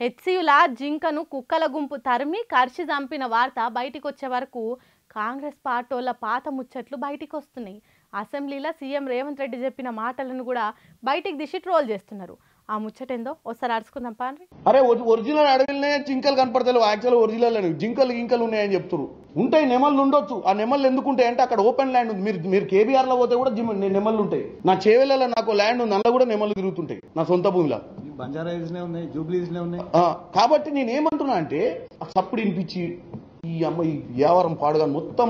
హెచ్సియుల జింకను కుక్కల గుంపు తరిమి కర్షి చంపిన వార్త బయటికి వచ్చే వరకు కాంగ్రెస్ పార్టీల పాత ముచ్చట్లు బయటికి వస్తున్నాయి. అసెంబ్లీలో సీఎం రేవంత్ రెడ్డి చెప్పిన మాటలను కూడా బయటికి దిశి ట్రోల్ చేస్తున్నారు. ఆ ముచ్చటేందో ఒకసారి అరుచుకుందాం పాండ్రి. అరే ఒరిజినల్ అడవిలోనే జింకలు కనపడతాయి, యాక్చువల్ ఒరిజినల్ జింకలు గింకలు ఉన్నాయని చెప్తున్నారు. ఉంటాయి, నెమళ్ళు ఉండొచ్చు. ఆ నెమళ్ళు ఎందుకు ఉంటాయి అంటే అక్కడ ఓపెన్ ల్యాండ్ ఉంది. మీరు కేబీఆర్ లో పోతే కూడా నెమళ్ళు ఉంటాయి. నా చేవెళ్ళలో నాకు ల్యాండ్ ఉంది, అందులో కూడా నెమళ్ళు తిరుగుతుంటాయి నా సొంత భూమిలో. కాబట్టి నేనేమంటున్నా అంటే సప్పుడు వినిపించి ఈ అమ్మాయి వ్యాపారం పాడుగా మొత్తం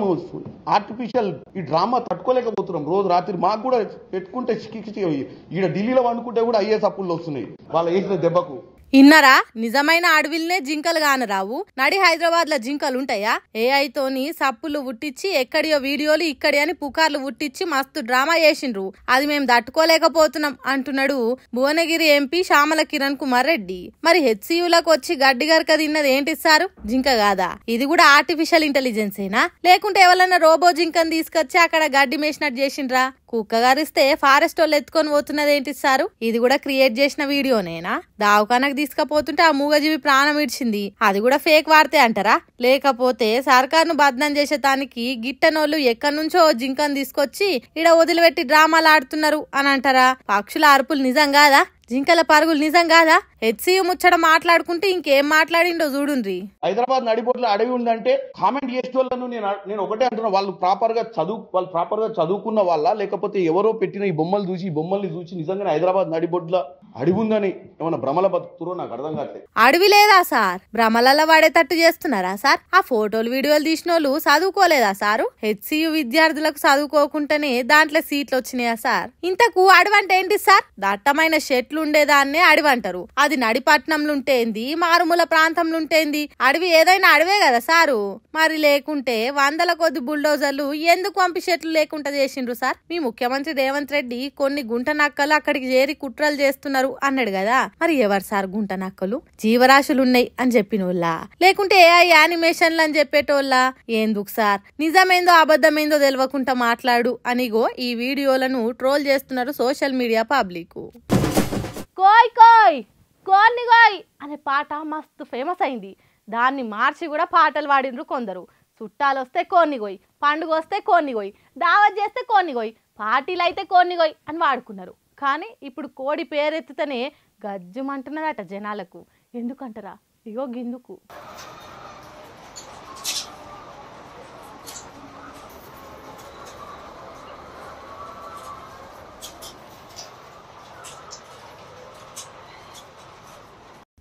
ఆర్టిఫిషియల్ ఈ డ్రామా తట్టుకోలేకపోతున్నాం. రోజు రాత్రి మాకు కూడా పెట్టుకుంటే ఈడ ఢిల్లీలో వండుకుంటే కూడా అయ్యే సప్పుళ్ళు వస్తున్నాయి వాళ్ళ వేసిన దెబ్బకు. ఇన్నరా నిజమైన అడవిల్నే జింకలు కానరావు, నడి హైదరాబాద్ లో జింకలు ఉంటాయా? ఏఐతోని సప్పులు పుట్టించి ఎక్కడియో వీడియోలు ఇక్కడి అని పుకార్లు పుట్టించి మస్తు డ్రామా చేసిండ్రు. అది మేము తట్టుకోలేకపోతున్నాం అంటున్నాడు భువనగిరి ఎంపీ శ్యామల కిరణ్ కుమార్ రెడ్డి. మరి హెచ్సియులకు వచ్చి గడ్డి గరక తిన్నది ఏంటి సారు? జింక కాదా? ఇది కూడా ఆర్టిఫిషియల్ ఇంటెలిజెన్స్ ఏనా? లేకుంటే ఎవరన్నా రోబో జింకను తీసుకొచ్చి అక్కడ గడ్డి మేసినట్టు చేసిండ్రా? కుక్క గారిస్తే ఫారెస్ట్ వాళ్ళు ఎత్తుకొని పోతున్నది ఏంటి సారు? ఇది కూడా క్రియేట్ చేసిన వీడియోనేనా? దావకానకు తీసుకపోతుంటే ఆ మూగజీవి ప్రాణం ఇడ్చింది, అది కూడా ఫేక్ వార్తే అంటారా? లేకపోతే సర్కార్ను బద్నాం చేసేదానికి గిట్టనోళ్ళు ఎక్కడి నుంచో జింకను తీసుకొచ్చి ఇడ వదిలిపెట్టి డ్రామాలు ఆడుతున్నారు అని అంటారా? పక్షుల అరుపులు నిజం కాదా? జింకల పరుగులు నిజం కాదా? హెచ్సియు ముచ్చట మాట్లాడుకుంటే ఇంకేం మాట్లాడిండో చూడుండ్రి. హైదరాబాద్ నడిబొడ్లో అడవి ఉందంటే కామెంట్ చేసేటోళ్ళను నేను ఒకటే అంటున్నా, వాళ్ళు ప్రాపర్ గా చదువుకున్న వాళ్ళ లేకపోతే ఎవరో పెట్టిన ఈ బొమ్మల్ని చూసి నిజంగానే హైదరాబాద్ నడిబొడ్లో అడవి ఉందని ఏమన్నా భ్రమల బతుకుతురో నాకు అర్థం కావట్లేదు. అడవి లేదా సార్? భ్రమలలో వాడేటట్టు చేస్తున్నారా సార్? ఆ ఫోటోలు వీడియోలు తీసిన వాళ్ళు చదువుకోలేదా సారు? హెచ్సియు విద్యార్థులకు చదువుకోకుండానే దాంట్లో సీట్లు వచ్చినాయా సార్? ఇంతకు అడవి అంటే ఏంటి సార్? దట్టమైన చెట్లు ఉండేదాన్నే అడవి అంటారు. అది నడిపట్నంలో ఉంటేంది, మారుమూల ప్రాంతంలో ఉంటేంది, అడవి ఏదైనా అడవే కదా సారు? మరి లేకుంటే వందల కొద్ది బుల్డోజర్లు ఎందుకు పంపి చెట్లు లేకుండా చేసిండ్రు సార్? మీ ముఖ్యమంత్రి రేవంత్ రెడ్డి కొన్ని గుంట నక్కలు అక్కడికి చేరి కుట్రలు చేస్తున్నారు అన్నాడు కదా, మరి ఎవరు సార్ గుంట నక్కలు? జీవరాశులున్నాయి అని చెప్పినోళ్ళ, లేకుంటే ఏఐ యానిమేషన్లు అని చెప్పేటోళ్ళ? ఎందుకు సార్ నిజమేందో అబద్ధమేందో తెలియకుండా మాట్లాడు అనిగో ఈ వీడియోలను ట్రోల్ చేస్తున్నారు సోషల్ మీడియా పబ్లిక్. కోయ్ కోయ్ కోన్ని కోయ్ అనే పాట మస్తు ఫేమస్ అయింది. దాన్ని మార్చి కూడా పాటలు పాడిండ్రు కొందరు. చుట్టాలు వస్తే కోన్ని కోయ్, పండుగ వస్తే కోన్ని కోయ్, దావత్ చేస్తే కోన్ని కోయ్, పార్టీలు అయితే కోన్ని కోయ్ అని వాడుకున్నారు. కానీ ఇప్పుడు కోడి పేరెత్తుతనే గజ్జుమంటున్నారట జనాలకు. ఎందుకంటారా? ఇగో గిందుకు.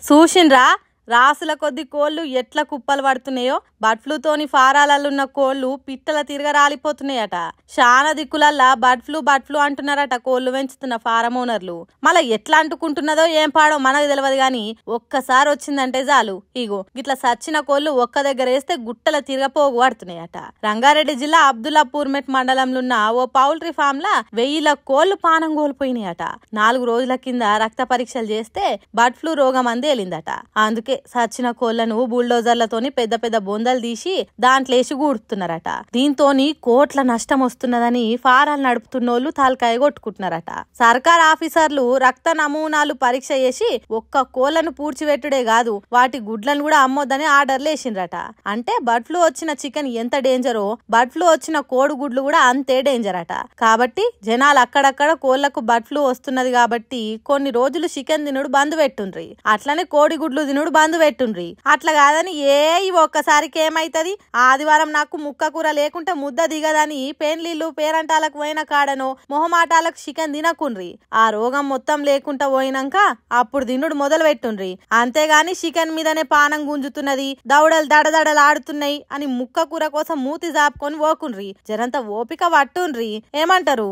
చూసిండ్రా రాసుల కొద్ది కోళ్లు ఎట్లా కుప్పలు పడుతున్నాయో? బర్డ్ ఫ్లూతోని ఫారాలలున్న కోళ్లు పిట్టల తిరగ రాలిపోతున్నాయట. శానా దిక్కులల్లా బర్డ్ ఫ్లూ అంటున్నారట కోళ్లు పెంచుతున్న ఫారం ఓనర్లు. మళ్ళా ఎట్లా అంటుకుంటున్నదో ఏం పాడో మనకు తెలియదు గాని ఒక్కసారి వచ్చిందంటే చాలు ఇగో గిట్లా సచ్చిన కోళ్లు ఒక్క దగ్గర వేస్తే గుట్టల తిరగపోగు పడుతున్నాయట. రంగారెడ్డి జిల్లా అబ్దుల్లాపూర్మెట్ మండలంలో ఉన్న ఓ పౌల్ట్రీ ఫామ్ లా 1000 కోళ్లు పానం కోల్పోయినాయట. 4 రోజుల కింద రక్త పరీక్షలు చేస్తే బర్డ్ ఫ్లూ రోగం అందేలిందట. అందుకే సచ్చిన కోళ్లను బుల్డోజర్లతోని పెద్ద పెద్ద బొందలు తీసి దాంట్లేసి గూడుతున్నారట. దీంతోని కోట్ల నష్టం వస్తున్నదని ఫారాలు నడుపుతున్నోళ్లు తలకాయ కొట్టుకుంటున్నారట. సర్కార్ ఆఫీసర్లు రక్త నమూనాలు పరీక్ష చేసి ఒక్క కోళ్లను పూడ్చిపెట్టుడే కాదు వాటి గుడ్లను కూడా అమ్మొద్దని ఆర్డర్లు వేసిండ్రట. అంటే బర్డ్ ఫ్లూ వచ్చిన చికెన్ ఎంత డేంజరో బర్డ్ ఫ్లూ వచ్చిన కోడి గుడ్లు కూడా అంతే డేంజర్ అట. కాబట్టి జనాలు అక్కడక్కడ కోళ్లకు బర్డ్ ఫ్లూ వస్తున్నది కాబట్టి కొన్ని రోజులు చికెన్ తినుడు బంద్ పెట్టుండ్రి, అట్లనే కోడి గుడ్లు తినుడు బంద్ పెట్టుండ్రి. అట్లా కాదని ఒక్కసారికి ఏమైతది, ఆదివారం నాకు ముక్క కూర లేకుంటే ముద్ద దిగదని పెండ్లిళ్ళు పేరంటాలకు పోయిన కాడనో మొహమాటాలకు చికెన్ తినకుండ్రి. ఆ రోగం మొత్తం లేకుండా పోయినాక అప్పుడు తినుడు మొదలు పెట్టుండ్రి. అంతేగాని చికెన్ మీదనే పానం గుంజుతున్నది, దవడలు దడదడలు ఆడుతున్నాయి అని ముక్క కూర కోసం మూతి జాపుకొని పోకుండ్రి. జరంత ఓపిక పట్టుండ్రి. ఏమంటారు?